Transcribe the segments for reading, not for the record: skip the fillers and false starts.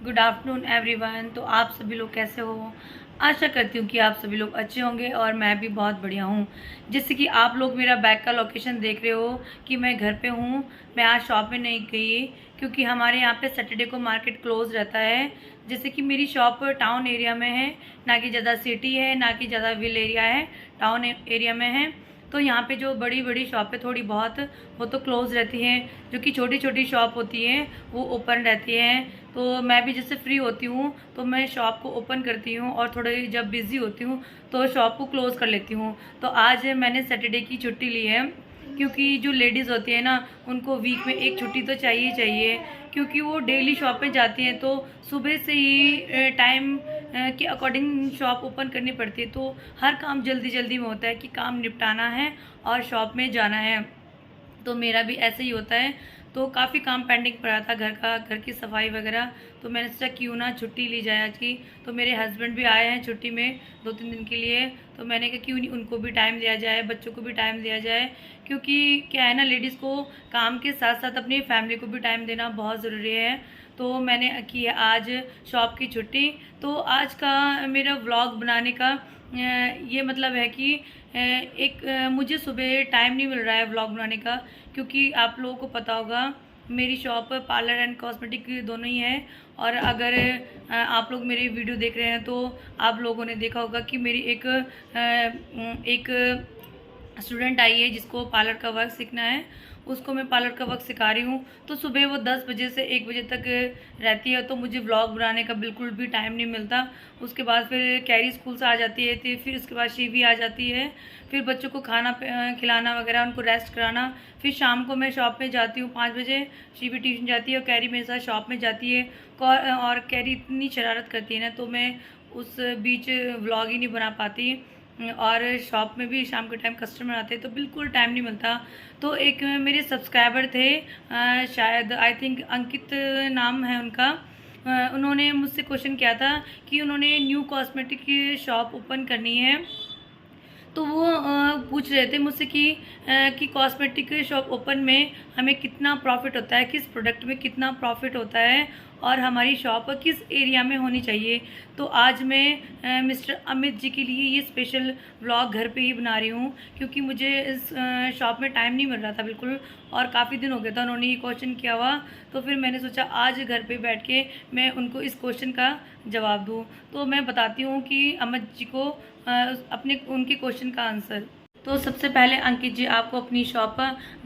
Good afternoon everyone. तो आप सभी लोग कैसे हो? आशा करती हूँ कि आप सभी लोग अच्छे होंगे और मैं भी बहुत बढ़िया हूँ। जैसे कि आप लोग मेरा बैग का लोकेशन देख रहे हो कि मैं घर पे हूँ। मैं आज शॉप में नहीं गई क्योंकि हमारे यहाँ पे सैटरडे को मार्केट क्लोज रहता है। जैसे कि मेरी शॉप टाउन एरिया में है, ना कि ज़्यादा सिटी है ना कि ज़्यादा विल एरिया है, टाउन एरिया में है। तो यहाँ पे जो बड़ी बड़ी शॉपें थोड़ी बहुत वो तो क्लोज़ रहती हैं, जो कि छोटी छोटी शॉप होती हैं वो ओपन रहती हैं। तो मैं भी जैसे फ्री होती हूँ तो मैं शॉप को ओपन करती हूँ और थोड़ी जब बिज़ी होती हूँ तो शॉप को क्लोज़ कर लेती हूँ। तो आज मैंने सैटरडे की छुट्टी ली है क्योंकि जो लेडीज़ होती है ना, उनको वीक में एक छुट्टी तो चाहिए चाहिए, क्योंकि वो डेली शॉप पे जाती हैं तो सुबह से ही टाइम के अकॉर्डिंग शॉप ओपन करनी पड़ती है। तो हर काम जल्दी जल्दी में होता है कि काम निपटाना है और शॉप में जाना है। तो मेरा भी ऐसे ही होता है। तो काफ़ी काम पेंडिंग पड़ा था घर का, घर की सफाई वगैरह। तो मैंने सोचा क्यों ना छुट्टी ली जाए आज की। तो मेरे हस्बैंड भी आए हैं छुट्टी में 2-3 दिन के लिए। तो मैंने कहा क्यों नहीं उनको भी टाइम दिया जाए, बच्चों को भी टाइम दिया जाए, क्योंकि क्या है ना, लेडीज़ को काम के साथ साथ अपनी फैमिली को भी टाइम देना बहुत ज़रूरी है। तो मैंने की है आज शॉप की छुट्टी। तो आज का मेरा व्लॉग बनाने का ये मतलब है कि मुझे सुबह टाइम नहीं मिल रहा है व्लॉग बनाने का, क्योंकि आप लोगों को पता होगा मेरी शॉप पार्लर एंड कॉस्मेटिक दोनों ही है। और अगर आप लोग मेरी वीडियो देख रहे हैं तो आप लोगों ने देखा होगा कि मेरी एक स्टूडेंट आई है जिसको पार्लर का वर्क सीखना है। उसको मैं पार्लर का वर्क सिखा रही हूँ। तो सुबह वो 10 बजे से 1 बजे तक रहती है, तो मुझे व्लॉग बनाने का बिल्कुल भी टाइम नहीं मिलता। उसके बाद फिर कैरी स्कूल से आ जाती है, तो फिर उसके बाद शिवी आ जाती है। फिर बच्चों को खाना खिलाना वगैरह, उनको रेस्ट कराना। फिर शाम को मैं शॉप में जाती हूँ 5 बजे। शिवी ट्यूशन जाती है और कैरी मेरे साथ शॉप में जाती है। और कैरी इतनी शरारत करती है ना, तो मैं उस बीच व्लॉग ही नहीं बना पाती। और शॉप में भी शाम के टाइम कस्टमर आते हैं तो बिल्कुल टाइम नहीं मिलता। तो एक मेरे सब्सक्राइबर थे, शायद आई थिंक अंकित नाम है उनका। उन्होंने मुझसे क्वेश्चन किया था कि उन्होंने न्यू कॉस्मेटिक की शॉप ओपन करनी है। तो वो पूछ रहे थे मुझसे कि कॉस्मेटिक शॉप ओपन में हमें कितना प्रॉफिट होता है, किस प्रोडक्ट में कितना प्रॉफिट होता है और हमारी शॉप किस एरिया में होनी चाहिए। तो आज मैं मिस्टर अमित जी के लिए ये स्पेशल व्लॉग घर पे ही बना रही हूँ, क्योंकि मुझे इस शॉप में टाइम नहीं मिल रहा था बिल्कुल, और काफ़ी दिन हो गया था उन्होंने ये क्वेश्चन किया हुआ। तो फिर मैंने सोचा आज घर पे बैठ के मैं उनको इस क्वेश्चन का जवाब दूँ। तो मैं बताती हूँ कि अमित जी को अपने उनके क्वेश्चन का आंसर। तो सबसे पहले अंकित जी, आपको अपनी शॉप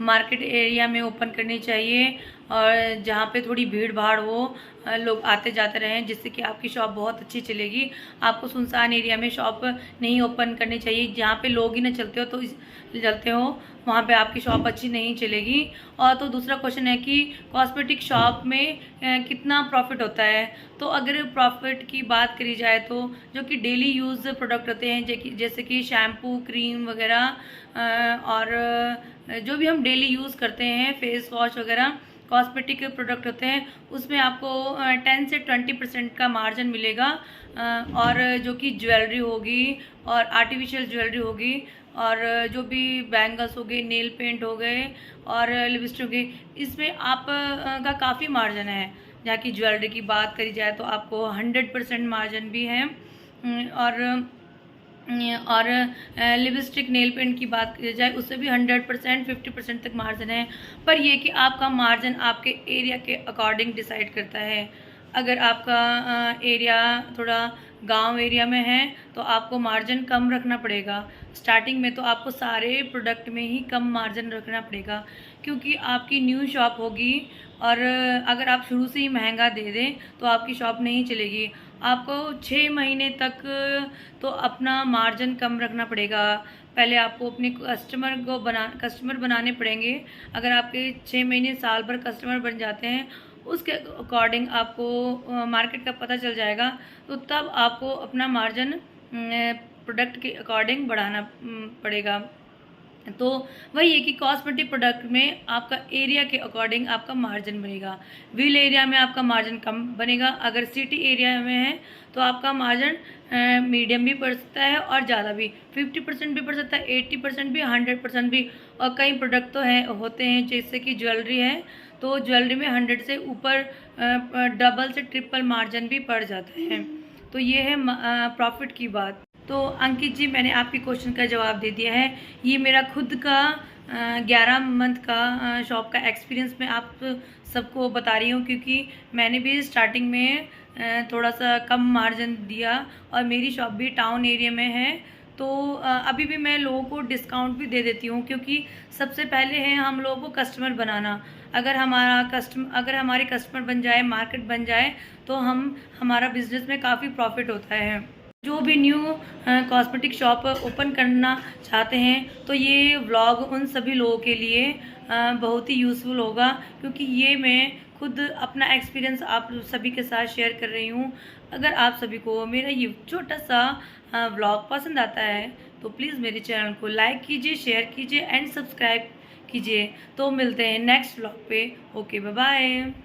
मार्केट एरिया में ओपन करनी चाहिए, और जहाँ पे थोड़ी भीड़ भाड़ हो, लोग आते जाते रहें, जिससे कि आपकी शॉप बहुत अच्छी चलेगी। आपको सुनसान एरिया में शॉप नहीं ओपन करनी चाहिए, जहाँ पे लोग ही ना चलते हो वहाँ पे आपकी शॉप अच्छी नहीं चलेगी। और तो दूसरा क्वेश्चन है कि कॉस्मेटिक शॉप में कितना प्रॉफिट होता है। तो अगर प्रॉफिट की बात करी जाए तो जो कि डेली यूज़ प्रोडक्ट होते हैं, जैसे कि शैम्पू, क्रीम वगैरह, और जो भी हम डेली यूज़ करते हैं, फेस वॉश वगैरह, कॉस्मेटिक प्रोडक्ट होते हैं, उसमें आपको 10 से 20% का मार्जिन मिलेगा। और जो कि ज्वेलरी होगी और आर्टिफिशियल ज्वेलरी होगी, और जो भी बैंगल्स हो गए, नेल पेंट हो गए और लिपस्टिक हो गई, इसमें आप का काफ़ी मार्जिन है। जहाँ की ज्वेलरी की बात करी जाए तो आपको 100% मार्जिन भी है। और लिपस्टिक, नेल पेंट की बात की जाए उससे भी 100%, 50% तक मार्जिन है। पर ये कि आपका मार्जिन आपके एरिया के अकॉर्डिंग डिसाइड करता है। अगर आपका एरिया थोड़ा गांव एरिया में है तो आपको मार्जिन कम रखना पड़ेगा। स्टार्टिंग में तो आपको सारे प्रोडक्ट में ही कम मार्जिन रखना पड़ेगा, क्योंकि आपकी न्यू शॉप होगी। और अगर आप शुरू से ही महंगा दे दें तो आपकी शॉप नहीं चलेगी। आपको 6 महीने तक तो अपना मार्जिन कम रखना पड़ेगा। पहले आपको अपने कस्टमर बनाने पड़ेंगे। अगर आपके 6 महीने, साल भर कस्टमर बन जाते हैं, उसके अकॉर्डिंग आपको मार्केट का पता चल जाएगा। तो तब आपको अपना मार्जिन प्रोडक्ट के अकॉर्डिंग बढ़ाना पड़ेगा। तो वही है कि कॉस्मेटिक प्रोडक्ट में आपका एरिया के अकॉर्डिंग आपका मार्जिन बनेगा। विल एरिया में आपका मार्जिन कम बनेगा। अगर सिटी एरिया में है तो आपका मार्जिन मीडियम भी पड़ सकता है और ज़्यादा भी, 50% भी पड़ सकता है, 80% भी, 100% भी। और कई प्रोडक्ट तो होते हैं जैसे कि ज्वेलरी है, तो ज्वेलरी में 100 से ऊपर डबल से ट्रिपल मार्जिन भी पड़ जाता है। तो ये है प्रॉफिट की बात। तो अंकित जी, मैंने आपके क्वेश्चन का जवाब दे दिया है। ये मेरा खुद का 11 मंथ का शॉप का एक्सपीरियंस मैं आप सबको बता रही हूँ, क्योंकि मैंने भी स्टार्टिंग में थोड़ा सा कम मार्जिन दिया और मेरी शॉप भी टाउन एरिया में है। तो अभी भी मैं लोगों को डिस्काउंट भी दे देती हूँ, क्योंकि सबसे पहले है हम लोगों को कस्टमर बनाना। अगर हमारे कस्टमर बन जाए, मार्केट बन जाए, तो हमारा बिजनेस में काफ़ी प्रॉफिट होता है। जो भी न्यू कॉस्मेटिक शॉप ओपन करना चाहते हैं तो ये व्लॉग उन सभी लोगों के लिए बहुत ही यूज़फुल होगा, क्योंकि ये मैं खुद अपना एक्सपीरियंस आप सभी के साथ शेयर कर रही हूँ। अगर आप सभी को मेरा ये छोटा सा व्लॉग पसंद आता है तो प्लीज़ मेरे चैनल को लाइक कीजिए, शेयर कीजिए एंड सब्सक्राइब कीजिए। तो मिलते हैं नेक्स्ट व्लॉग पे। Okay, bye bye.